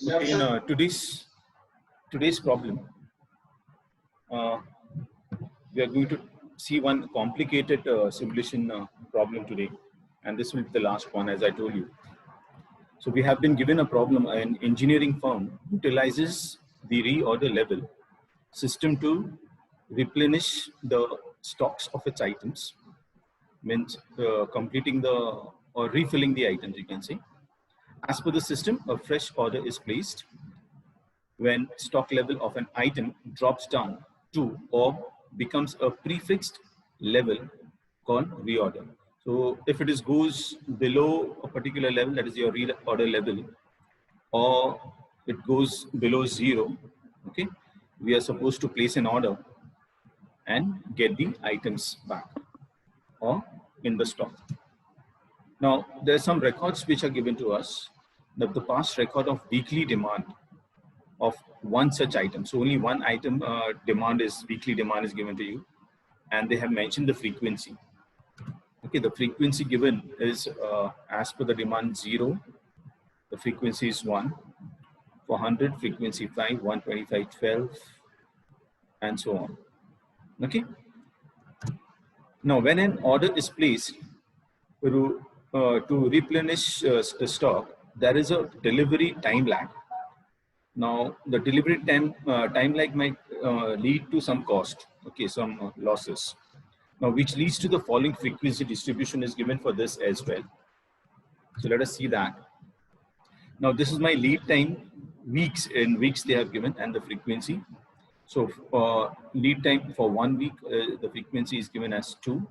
Okay, in today's problem, uh, we are going to see one complicated simulation problem today, and this will be the last one, as I told you. So we have been given a problem. An engineering firm utilizes the reorder level system to replenish the stocks of its items, means completing the or refilling the items, you can say. As per the system, a fresh order is placed when stock level of an item drops down to or becomes a prefixed level called reorder. So if it is goes below a particular level, that is your reorder level, or it goes below zero, okay, we are supposed to place an order and get the items back or in the stock. Now, there are some records which are given to us. The past record of weekly demand of one such item. So only one item weekly demand is given to you, and they have mentioned the frequency. Okay, the frequency given is as per the demand 0, the frequency is 1, for 100 frequency 5, 125 12, and so on. Okay. Now, when an order is placed to replenish the stock, there is a delivery time lag. Now, the delivery time lag might lead to some cost, okay, some losses. Now, which leads to the following frequency distribution is given for this as well. So let us see that. Now, this is my lead time weeks. In weeks they have given, and the frequency. So lead time for 1 week, the frequency is given as 2.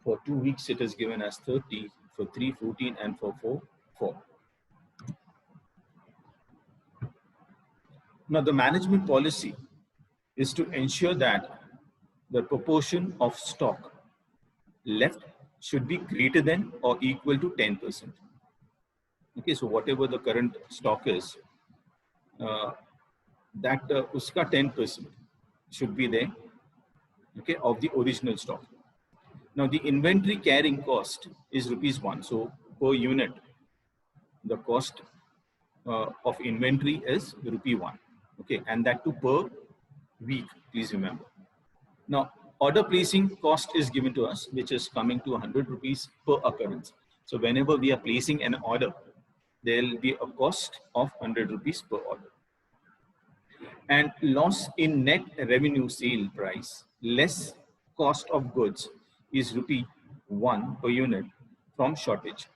For 2 weeks, it is given as 30. For 3, 14, and for 4, 4. Now, the management policy is to ensure that the proportion of stock left should be greater than or equal to 10%. Okay, so whatever the current stock is, that uska 10% should be there, okay, of the original stock. Now, the inventory carrying cost is ₹1. So per unit, the cost of inventory is ₹1. Okay, and that too per week, please remember. Now, order placing cost is given to us, which is coming to ₹100 per occurrence. So whenever we are placing an order, there will be a cost of ₹100 per order. And loss in net revenue sale price less cost of goods is ₹1 per unit from shortage.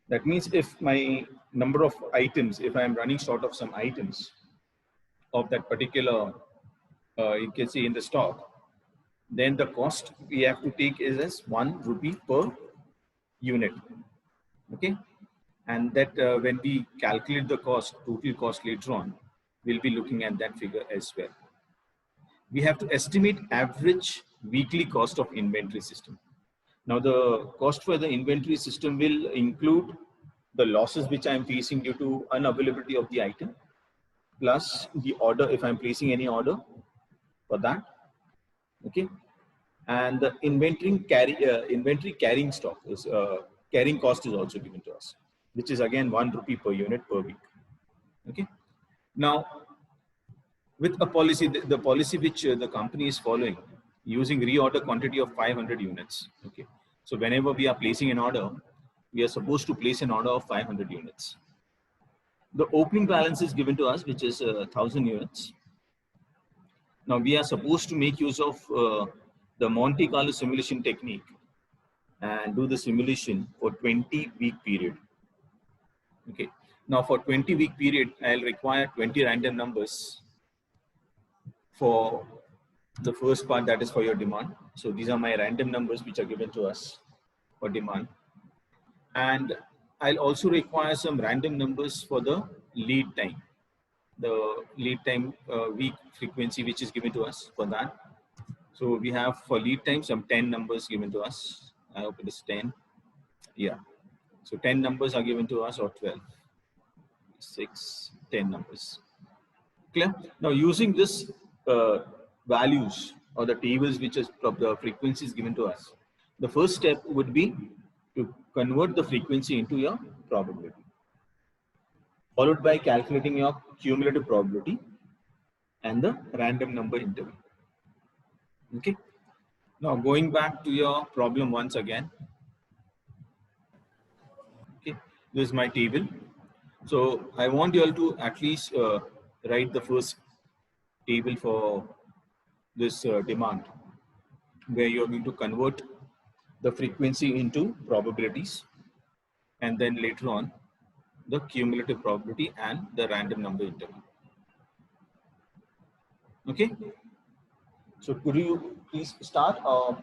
That means if my number of items, if I am running short of some items of that particular, you can say in the stock, then the cost we have to take is as ₹1 per unit. Okay, and that when we calculate the cost, total cost later on, we'll be looking at that figure as well. We have to estimate average weekly cost of inventory system. Now, the cost for the inventory system will include the losses which I am facing due to unavailability of the item, plus the order, if I'm placing any order for that. Okay, and the inventory carrying stock is carrying cost is also given to us, which is again ₹1 per unit per week. Okay, now with a policy, the policy which the company is following, using reorder quantity of 500 units. Okay, so whenever we are placing an order, we are supposed to place an order of 500 units. The opening balance is given to us, which is 1,000 units. Now we are supposed to make use of the Monte Carlo simulation technique and do the simulation for 20-week period. Okay, now for 20-week period, I'll require 20 random numbers for the first part, that is for your demand. So these are my random numbers which are given to us for demand. And I'll also require some random numbers for the lead time. The lead time week frequency which is given to us for that. So we have for lead time some 10 numbers given to us. I hope it is 10. Yeah. So 10 numbers are given to us, or 12. 6, 10 numbers. Clear? Now using this values or the tables which is the frequencies given to us, the first step would be to convert the frequency into your probability. followed by calculating your cumulative probability and the random number interval. Okay. Now going back to your problem once again. Okay, this is my table. So I want you all to at least write the first table for this demand, where you are going to convert the frequency into probabilities, and then later on the cumulative probability and the random number interval. Okay, so could you please start, or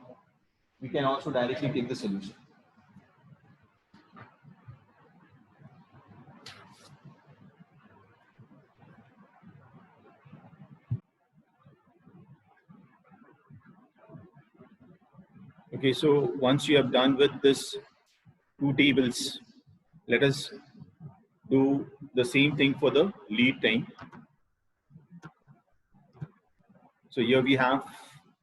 we can also directly take the solution. Okay, so once you have done with this two tables, let us do the same thing for the lead time. So here we have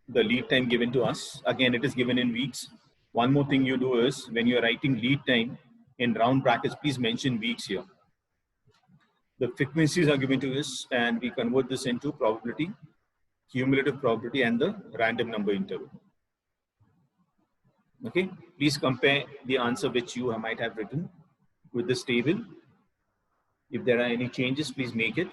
the lead time given to us. Again, it is given in weeks. One more thing you do is when you are writing lead time in round brackets, please mention weeks here. The frequencies are given to us, and we convert this into probability, cumulative probability, and the random number interval. Okay, please compare the answer which you might have written with this table. If there are any changes, please make it.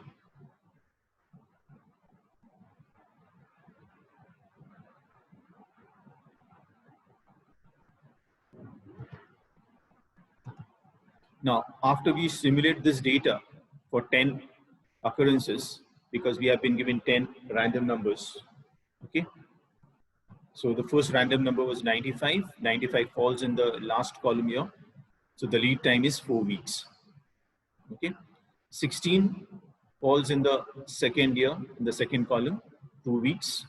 Now, after we simulate this data for 10 occurrences, because we have been given 10 random numbers, okay? So the first random number was 95. 95 falls in the last column here. So the lead time is 4 weeks, okay? 16 falls in the second year, in the second column, 2 weeks.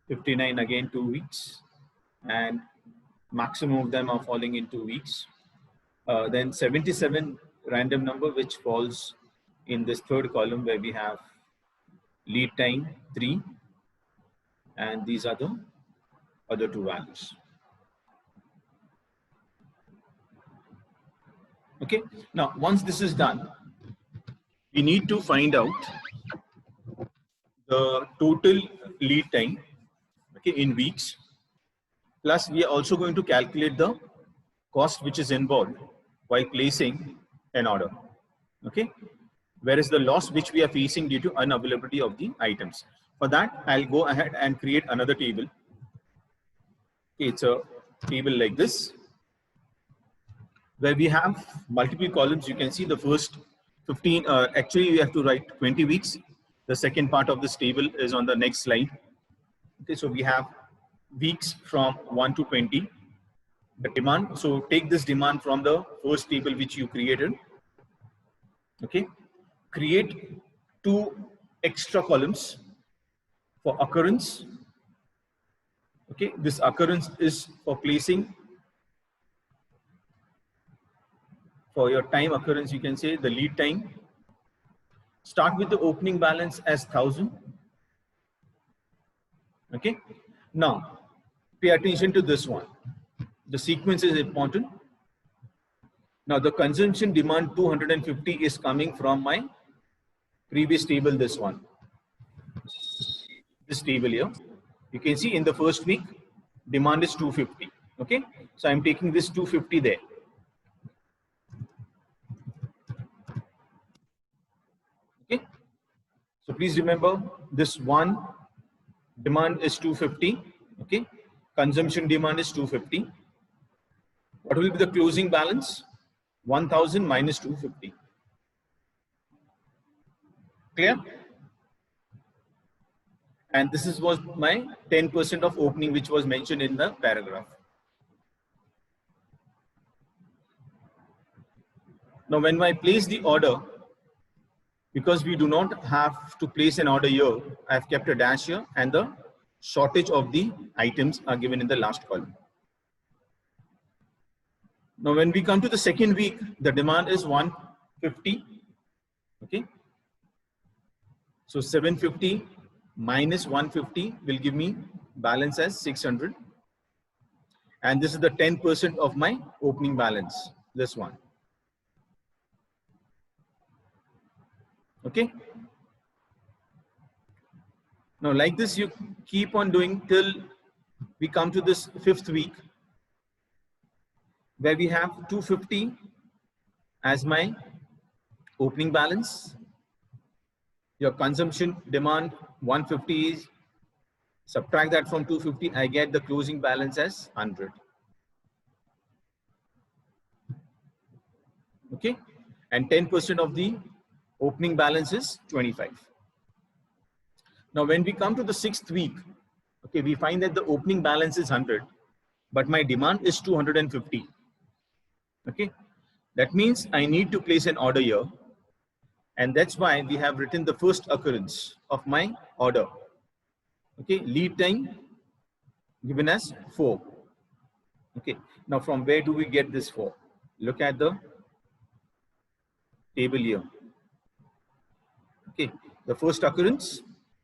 59 again, 2 weeks. And maximum of them are falling in 2 weeks. Then 77 random number, which falls in this third column, where we have lead time 3, and these are the other two values. Okay, now once this is done, we need to find out the total lead time, okay, in weeks. Plus, we are also going to calculate the cost which is involved while placing an order, okay? Whereas the loss which we are facing due to unavailability of the items. For that, I'll go ahead and create another table. Okay, it's a table like this, where we have multiple columns. You can see the first 15, actually we have to write 20 weeks. The second part of this table is on the next slide. Okay, so we have weeks from 1 to 20. The demand, so take this demand from the first table which you created. Okay, create 2 extra columns for occurrence. Okay, this occurrence is for placing, for your time occurrence, you can say the lead time. Start with the opening balance as 1000. Okay, now pay attention to this one. The sequence is important. Now the consumption demand 250 is coming from my previous table, this one. This table here. You can see in the first week, demand is 250. Okay, so I'm taking this 250 there. Okay, so please remember this one demand is 250. Okay, consumption demand is 250. What will be the closing balance? 1000 minus 250. Clear? And this was my 10% of opening, which was mentioned in the paragraph. Now, when I place the order, because we do not have to place an order here, I have kept a dash here, and the shortage of the items are given in the last column. Now, when we come to the second week, the demand is 150. Okay. So 750 minus 150 will give me balance as 600. And this is the 10% of my opening balance, this one. Okay. Now, like this, you keep on doing till we come to this 5th week, where we have 250 as my opening balance. Your consumption demand 150 is, subtract that from 250, I get the closing balance as 100. Okay, and 10% of the opening balance is 25. Now, when we come to the 6th week, okay, we find that the opening balance is 100, but my demand is 250. Okay, that means I need to place an order here, and that's why we have written the first occurrence of my order. Okay, lead time given as 4. Okay, now from where do we get this 4? Look at the table here. Okay, the first occurrence,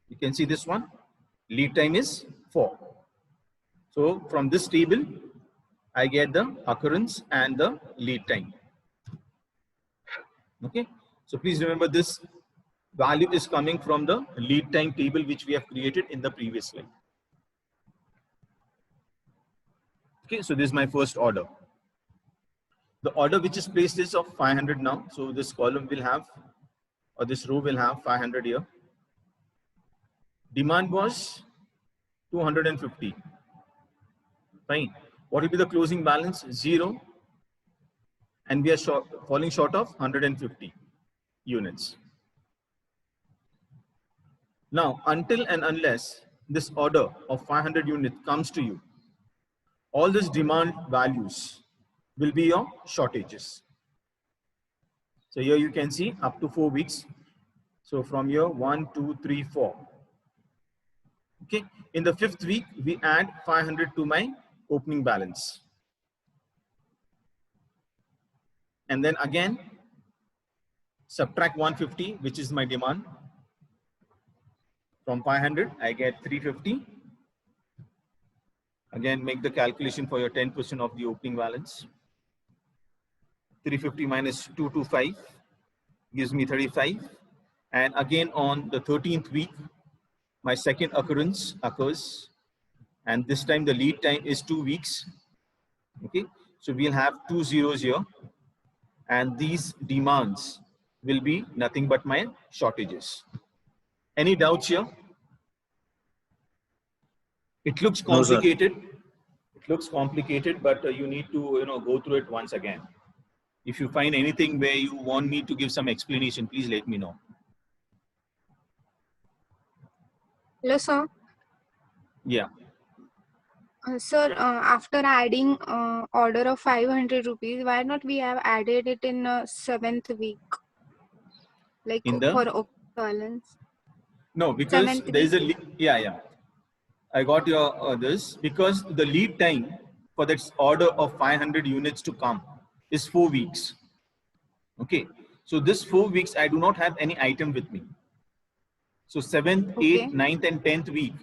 you can see this one, lead time is 4. So from this table, I get the occurrence and the lead time. Okay, so please remember this value is coming from the lead time table which we have created in the previous slide. Okay, so this is my first order. The order which is placed is of 500 now. So this column will have, or this row will have 500 here. Demand was 250. Fine. What will be the closing balance? 0. And we are falling short of 150 units. Now, until and unless this order of 500 units comes to you, all these demand values will be your shortages. So here you can see up to 4 weeks. So from here, 1, 2, 3, 4. Okay. In the 5th week, we add 500 to my opening balance. And then again, subtract 150, which is my demand. From 500, I get 350. Again, make the calculation for your 10% of the opening balance. 350 minus 225 gives me 35. And again, on the 13th week, my second occurrence occurs. And this time the lead time is 2 weeks. Okay, so we'll have 2 zeros here. And these demands will be nothing but my shortages. Any doubts here? It looks complicated. No, it looks complicated, but you need to go through it once again. If you find anything where you want me to give some explanation, please let me know. Hello, sir. Yeah. Sir, after adding order of 500 rupees, why not we have added it in 7th week? Like in the for open balance? No, because there is a, yeah. I got your this, because the lead time for that order of 500 units to come is 4 weeks. Okay. So this 4 weeks, I do not have any item with me. So 7th, 8th, 9th and 10th week,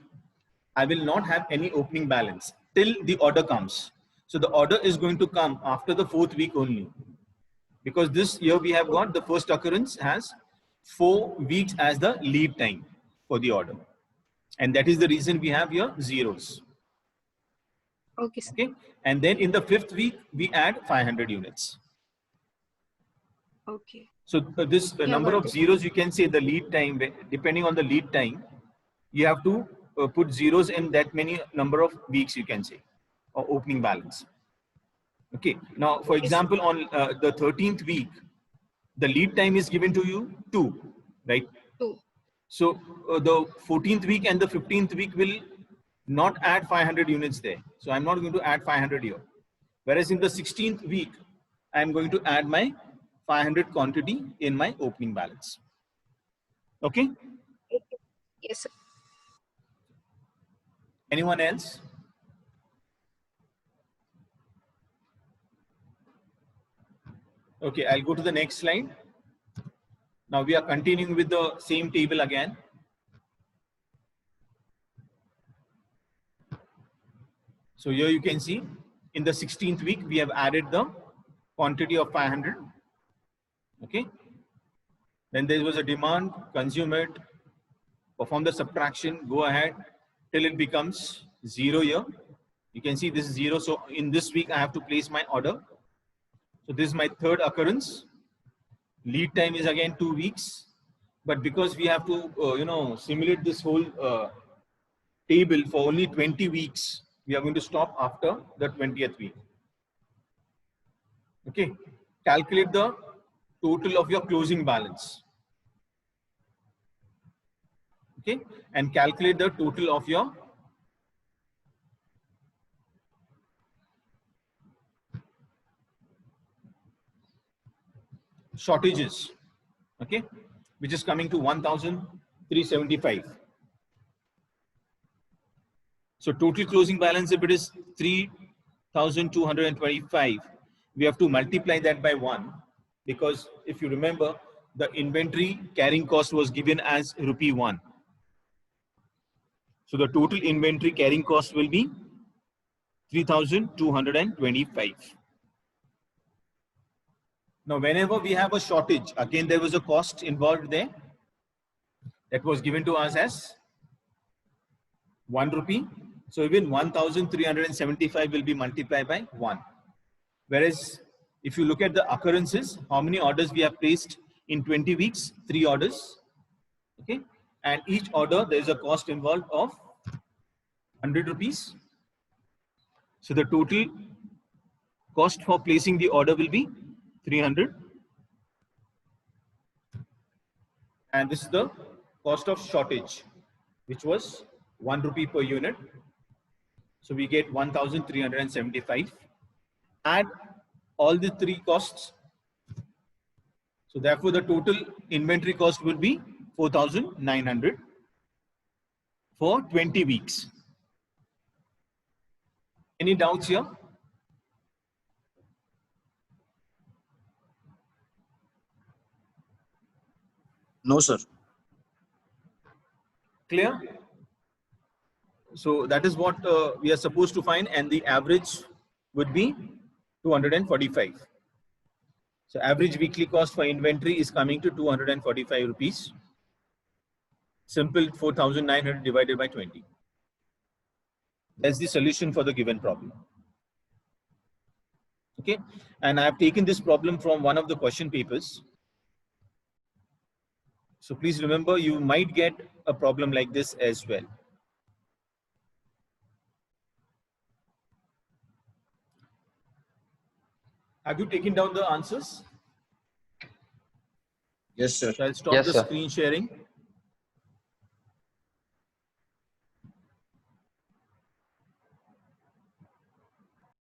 I will not have any opening balance till the order comes. So the order is going to come after the 4th week only. Because this year we have got the first occurrence has 4 weeks as the lead time for the order. And that is the reason we have here zeros. Okay, sir. Okay. And then in the 5th week, we add 500 units. Okay. So this number of zeros, you can say the lead time, depending on the lead time, you have to put zeros in that many number of weeks, you can say, or opening balance. Okay. Now, for example, on the 13th week, the lead time is given to you 2, right? 2. So the 14th week and the 15th week will not add 500 units there. So I'm not going to add 500 here. Whereas in the 16th week, I'm going to add my 500 quantity in my opening balance. Okay? Yes, sir. Anyone else? Okay, I'll go to the next slide. Now we are continuing with the same table again. So here you can see in the 16th week, we have added the quantity of 500. Okay. Then there was a demand, consume it, perform the subtraction, go ahead till it becomes 0 here. You can see this is 0. So in this week, I have to place my order. So this is my third occurrence. Lead time is again 2 weeks. But because we have to, simulate this whole table for only 20 weeks, we are going to stop after the 20th week. Okay. Calculate the total of your closing balance. Okay. And calculate the total of your shortages. Okay. Which is coming to 1,375. So total closing balance, if it is 3,225, we have to multiply that by 1, because if you remember, the inventory carrying cost was given as ₹1. So the total inventory carrying cost will be 3,225. Now, whenever we have a shortage, again, there was a cost involved there that was given to us as ₹1. So even 1,375 will be multiplied by 1. Whereas if you look at the occurrences, how many orders we have placed in 20 weeks? 3 orders. Okay. And each order, there is a cost involved of ₹100. So the total cost for placing the order will be 300. And this is the cost of shortage, which was ₹1 per unit. So we get 1,375. Add all the 3 costs. So therefore, the total inventory cost will be 4,900 for 20 weeks. Any doubts here? No, sir. Clear? So that is what we are supposed to find, and the average would be 245. So average weekly cost for inventory is coming to ₹245. Simple 4,900 divided by 20. That's the solution for the given problem. Okay, and I have taken this problem from one of the question papers. So please remember, you might get a problem like this as well. Have you taken down the answers? Yes, sir. So I'll stop the screen sharing.